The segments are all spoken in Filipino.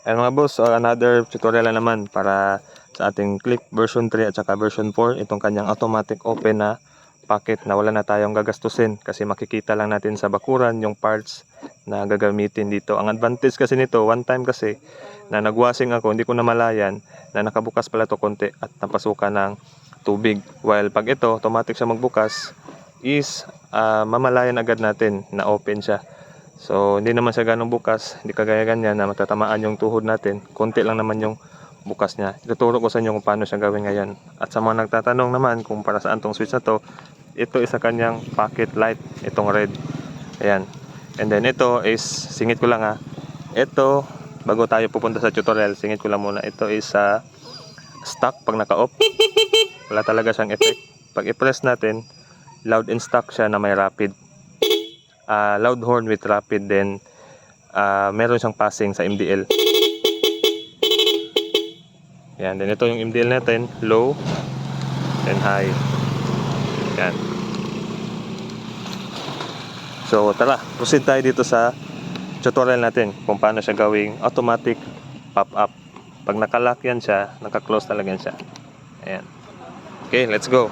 And mga boss, another tutorial na naman para sa ating Click version 3 at saka version 4. Itong kanyang automatic open na pocket na wala na tayong gagastusin kasi makikita lang natin sa bakuran yung parts na gagamitin dito. Ang advantage kasi nito, one time kasi na nagwashing ako, hindi ko namalayan na nakabukas pala to konti at napasukan ng tubig. While pag ito, automatic siya magbukas is mamalayan agad natin na open siya. So hindi naman siya ganong bukas, hindi kagaya ganyan na matatamaan yung tuhod natin. Konti lang naman yung bukas niya. Ituturo ko sa inyo kung paano siya gawin ngayon. At sa mga nagtatanong naman kung para saan tong switch na to, ito is sa kanyang pocket light, itong red. Ayan. And then ito is, singit ko lang ha. Ito, bago tayo pupunta sa tutorial, singit ko lang muna. Ito is sa stock pag naka-off. Wala talaga siyang effect. Pag i-press natin, loud and stock siya na may rapid. Loud horn with rapid, then meron siyang passing sa MDL. Yan, then ito yung MDL natin, low and high. Yan. So tara, proceed tayo dito sa tutorial natin kung paano siya gawing automatic pop-up. Pag nakalock yan siya, naka-close talaga yan siya. Ayan. Okay, let's go.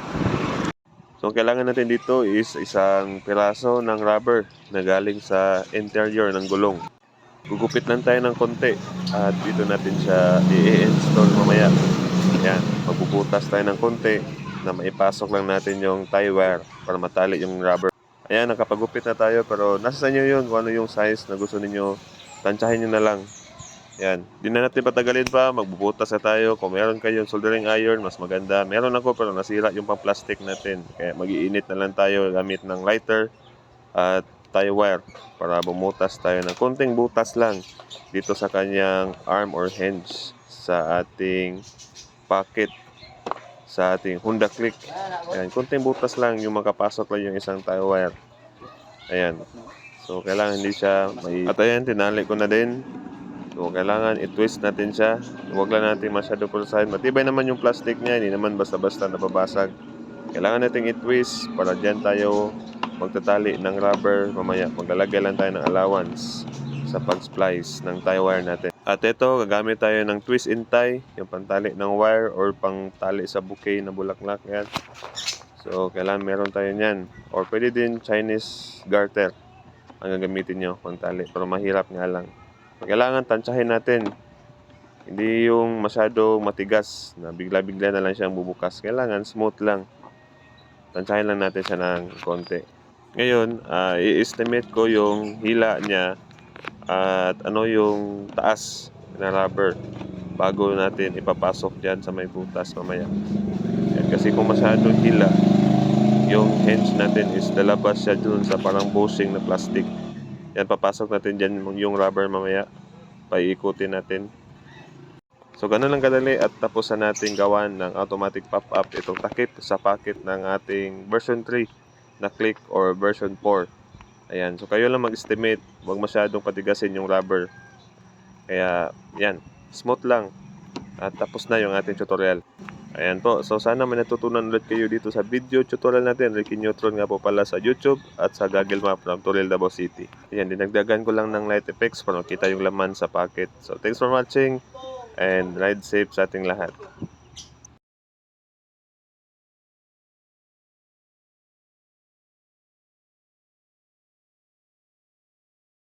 So kailangan natin dito is isang piraso ng rubber na galing sa interior ng gulong. Gugupit lang tayo ng konti at dito natin siya i-install mamaya. Ayan, magbubutas tayo ng konti na maipasok lang natin yung tie wire para matali yung rubber. Ayan, nakapagupit na tayo pero nasa sa inyo yun kung ano yung size na gusto ninyo. Tansyahin nyo na lang. Yan, di na natin patagalin pa, magbubutas na tayo. Kung meron kayong soldering iron, mas maganda. Meron ako pero nasira yung pang-plastic natin. Kaya mag-iinit na lang tayo gamit ng lighter at tie wire para bumutas tayo ng konting butas lang dito sa kanyang arm or hinge sa ating pocket, sa ating Honda Click. Ayan, konting butas lang yung makapasok lang yung isang tie wire. Ayan. So, kailangan hindi siya may... At ayan, tinali ko na din. So, kailangan i-twist natin siya. Huwag lang natin masyado pulsahin. Matibay naman yung plastic niya. Hindi naman basta-basta nababasag. Kailangan natin i-twist para dyan tayo magtatali ng rubber. Mamaya, maglalagay lang tayo ng allowance sa pag-splice ng tie wire natin. At ito, gagamit tayo ng twist and tie. Yung pantali ng wire or pangtali sa bouquet na bulaklak. Yan. So, kailangan meron tayo niyan. Or pwede din Chinese garter ang gagamitin nyo pantali. Pero mahirap nga lang. Kailangan tansyahin natin. Hindi yung masyado matigas na bigla-bigla na lang siyang bubukas. Kailangan smooth lang. Tansyahin lang natin siya ng konti. Ngayon, i-estimate ko yung hila niya at ano yung taas na rubber bago natin ipapasok dyan sa may butas mamaya. Yan, kasi kung masyado hila, yung hinge natin is lalabas siya dun sa parang bushing na plastic. Yan, papasok natin dyan yung rubber mamaya. Paiikutin natin. So, ganun lang kadali at tapos na natin gawan ng automatic pop-up itong takip sa pocket ng ating version 3 na Click or version 4. Ayan. So, kayo lang mag-estimate. Huwag masyadong patigasin yung rubber. Kaya, yan. Smooth lang. At tapos na yung ating tutorial. Ayan po. So, sana may natutunan ulit kayo dito sa video tutorial natin. Ricky Neutron nga po pala sa YouTube at sa Google Map ng Toril, Davao City. Ayan, dinagdagan ko lang ng light effects para makita yung laman sa pocket. So, thanks for watching and ride safe sa ating lahat.